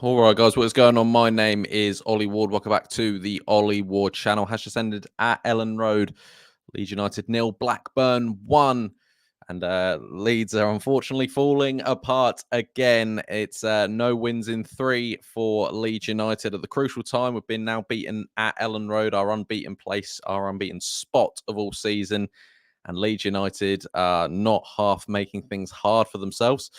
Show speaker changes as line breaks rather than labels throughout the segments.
All right, guys, what is going on? My name is Ollie Ward. Welcome back to the Ollie Ward channel. Has just ended at Ellen Road. Leeds United 0, Blackburn 1. And Leeds are unfortunately falling apart again. It's no wins in 3 for Leeds United at the crucial time. We've been now beaten at Ellen Road, our unbeaten place, our unbeaten spot of all season. And Leeds United are not half making things hard for themselves.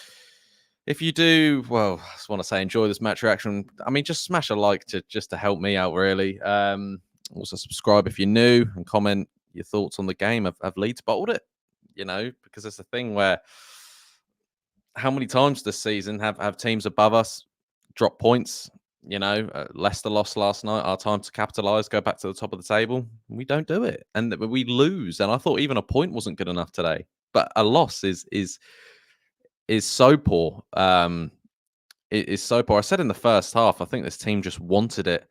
If you do, well, I just want to say enjoy this match reaction. I mean, just smash a like just to help me out, really. Also subscribe if you're new and comment your thoughts on the game. Have Leeds bottled it? Because it's a thing where how many times this season have teams above us drop points? Leicester lost last night. Our time to capitalise, go back to the top of the table. We don't do it, and we lose. And I thought even a point wasn't good enough today, but a loss is so poor. It is so poor. I said in the first half, I think this team just wanted it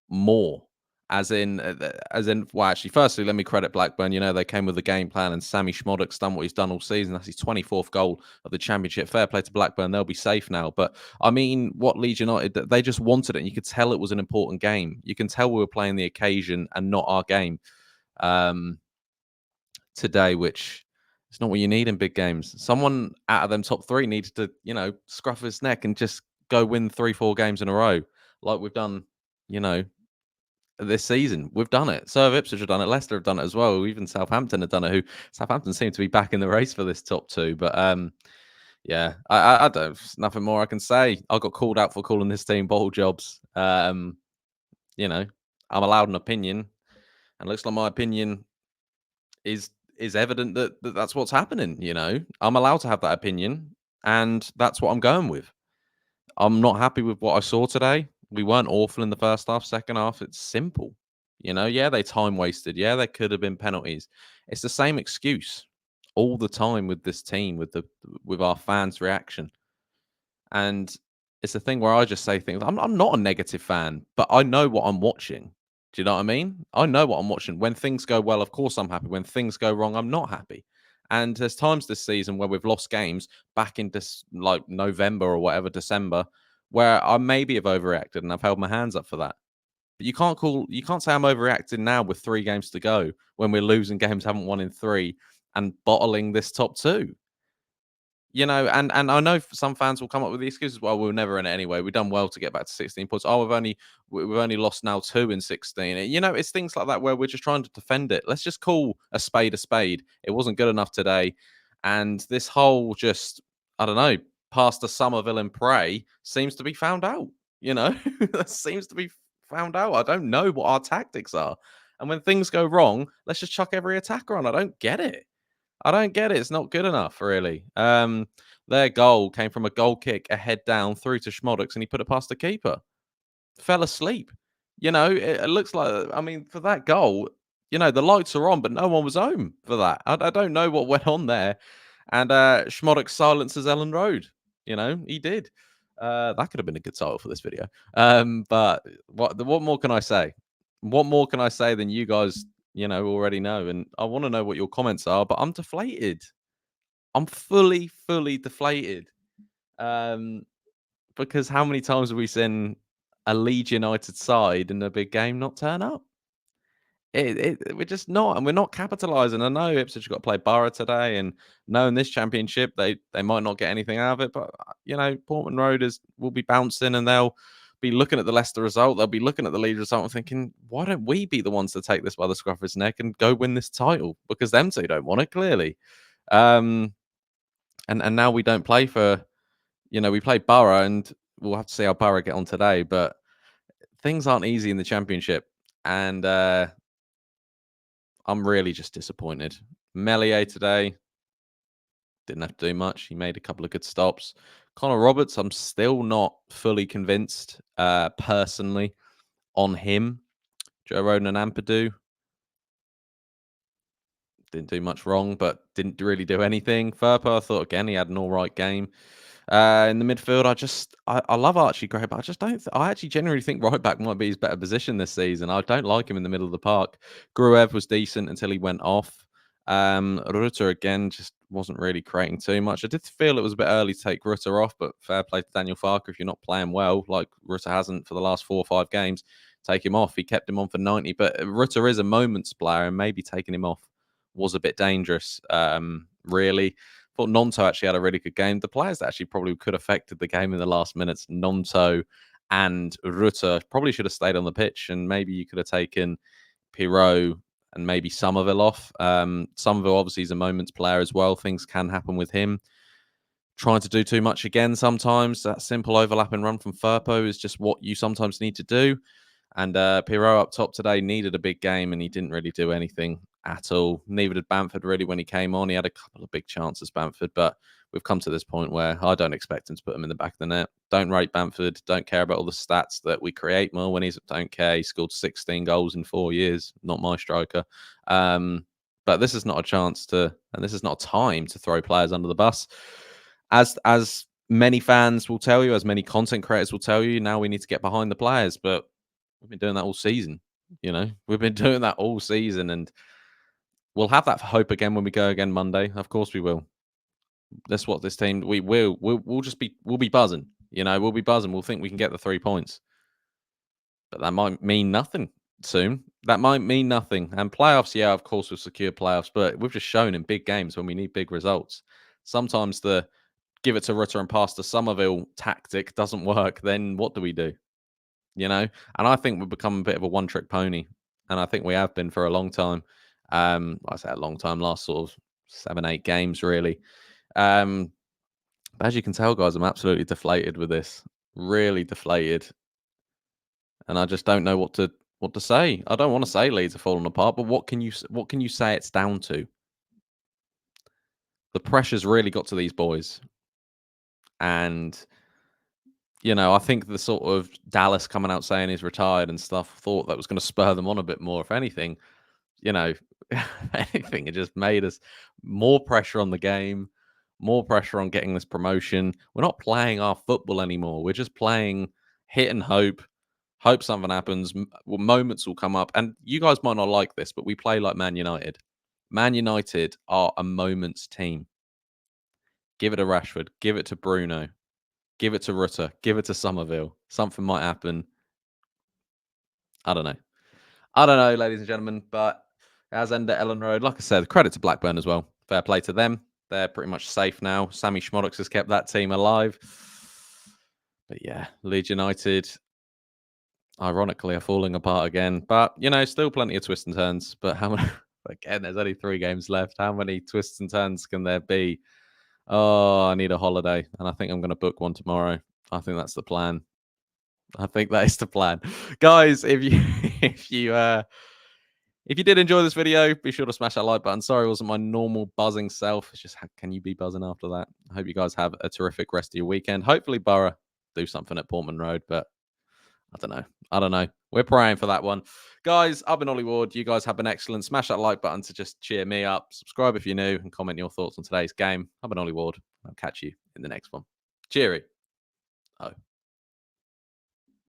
more. Well, actually, firstly, let me credit Blackburn. They came with a game plan, and Sammy Schmodek's done what he's done all season. That's his 24th goal of the championship. Fair play to Blackburn; they'll be safe now. But I mean, what Leeds United, they just wanted it, and you could tell it was an important game. You can tell we were playing the occasion and not our game today, which is not what you need in big games. Someone out of them top three needs to, scruff his neck and just go win 3-4 games in a row, like we've done, this season. We've done it. So have Ipswich have done it. Leicester have done it as well. Even Southampton have done it. Southampton seem to be back in the race for this top two. But yeah, I don't. Nothing more I can say. I got called out for calling this team bottle jobs. I'm allowed an opinion, and it looks like my opinion is evident that that's what's happening. I'm allowed to have that opinion, and that's what I'm going with. I'm not happy with what I saw today. We weren't awful in the first half. Second half, it's simple. Yeah, they time wasted. Yeah, there could have been penalties. It's the same excuse all the time with this team, with our fans' reaction. And it's a thing where I just say things. I'm not a negative fan, but I know what I'm watching. Do you know what I mean? I know what I'm watching. When things go well, of course I'm happy. When things go wrong, I'm not happy. And there's times this season where we've lost games back in like November or whatever, December, where I maybe have overreacted, and I've held my hands up for that. But you can't say I'm overreacting now with 3 games to go when we're losing games, haven't won in 3, and bottling this top 2. And I know some fans will come up with the excuses. Well, we're never in it anyway. We've done well to get back to 16 points. Oh, we've only lost now 2 in 16. It's things like that where we're just trying to defend it. Let's just call a spade a spade. It wasn't good enough today, and this whole just I don't know, Pastor Somerville and pray seems to be found out. That seems to be found out. I don't know what our tactics are, and when things go wrong, let's just chuck every attacker on. I don't get it. It's not good enough, really. Their goal came from a goal kick, a head down through to Schmodeks, and he put it past the keeper. Fell asleep. It looks like, I mean, for that goal, the lights are on, but no one was home for that. I don't know what went on there. And Schmodeks silences Ellen Road. He did. That could have been a good title for this video. But what more can I say? What more can I say than you guys already know? And I want to know what your comments are, but I'm deflated. I'm fully deflated. Because how many times have we seen a Leeds United side in a big game not turn up? We're just not, and we're not capitalising. I know Ipswich got to play Borough today, and knowing this championship, they might not get anything out of it. But Portman Road will be bouncing, and they'll be looking at the Leicester result. They'll be looking at the Leeds result and thinking, why don't we be the ones to take this by the scruff of his neck and go win this title? Because them two don't want it, clearly. And now we don't play for, we play Borough, and we'll have to see how Borough get on today. But things aren't easy in the championship, and I'm really just disappointed. Melier today didn't have to do much. He made a couple of good stops. Connor Roberts, I'm still not fully convinced personally on him. Joe Roden and Ampadu didn't do much wrong, but didn't really do anything. Farke, I thought, again, he had an all right game. In the midfield, I love Archie Gray, but I just don't. I actually genuinely think right back might be his better position this season. I don't like him in the middle of the park. Gruev was decent until he went off. Rutter again just wasn't really creating too much. I did feel it was a bit early to take Rutter off, but fair play to Daniel Farke. If you're not playing well, like Rutter hasn't for the last 4 or 5 games, take him off. He kept him on for 90, but Rutter is a moments player, and maybe taking him off was a bit dangerous. Really, thought Nonto actually had a really good game. The players that actually probably could have affected the game in the last minutes, Nonto and Rutter, probably should have stayed on the pitch, and maybe you could have taken Pirot and maybe Somerville off. Somerville obviously is a moments player as well. Things can happen with him. Trying to do too much again sometimes. That simple overlap and run from Firpo is just what you sometimes need to do. And Pirot up top today needed a big game, and he didn't really do anything at all. Neither did Bamford really when he came on. He had a couple of big chances, Bamford, but we've come to this point where I don't expect him to put him in the back of the net. Don't rate Bamford. Don't care about all the stats that we create more when he's. Don't care. He scored 16 goals in 4 years. Not my striker. But this is not a chance to, and this is not a time to throw players under the bus. As many fans will tell you, as many content creators will tell you, now we need to get behind the players, but we've been doing that all season. We've been doing that all season, and we'll have that hope again when we go again Monday. Of course we will. That's what this team we'll just be we'll be buzzing. We'll be buzzing. We'll think we can get the 3 points. But that might mean nothing soon. That might mean nothing. And playoffs, yeah, of course we've secured playoffs, but we've just shown in big games when we need big results. Sometimes the give it to Rutter and pass to Somerville tactic doesn't work. Then what do we do? And I think we've become a bit of a one-trick pony, and I think we have been for a long time. I say a long time, last sort of 7, 8 games, really. But as you can tell, guys, I'm absolutely deflated with this. Really deflated, and I just don't know what to say. I don't want to say Leeds are falling apart, but what can you say it's down to? The pressure's really got to these boys, and I think the sort of Dallas coming out saying he's retired and stuff, thought that was going to spur them on a bit more. If anything, if anything, it just made us more pressure on the game, more pressure on getting this promotion. We're not playing our football anymore. We're just playing hit and hope something happens. Moments will come up. And you guys might not like this, but we play like Man United. Man United are a moments team. Give it to Rashford. Give it to Bruno. Give it to Rutter. Give it to Somerville. Something might happen. I don't know, ladies and gentlemen, but as end at Ellen Road, like I said, credit to Blackburn as well. Fair play to them. They're pretty much safe now. Sammy Schmodox has kept that team alive. But yeah, Leeds United, ironically, are falling apart again. But, still plenty of twists and turns. But how many, again, there's only 3 games left. How many twists and turns can there be? Oh, I need a holiday. And I think I'm going to book one tomorrow. I think that's the plan. I think that is the plan. Guys, if you did enjoy this video, be sure to smash that like button. Sorry, it wasn't my normal buzzing self. It's just, can you be buzzing after that? I hope you guys have a terrific rest of your weekend. Hopefully, Borough do something at Portman Road, but I don't know. We're praying for that one. Guys, I've been Ollie Ward. You guys have been excellent. Smash that like button to just cheer me up. Subscribe if you're new and comment your thoughts on today's game. I've been Ollie Ward. I'll catch you in the next one. Cheery. Oh.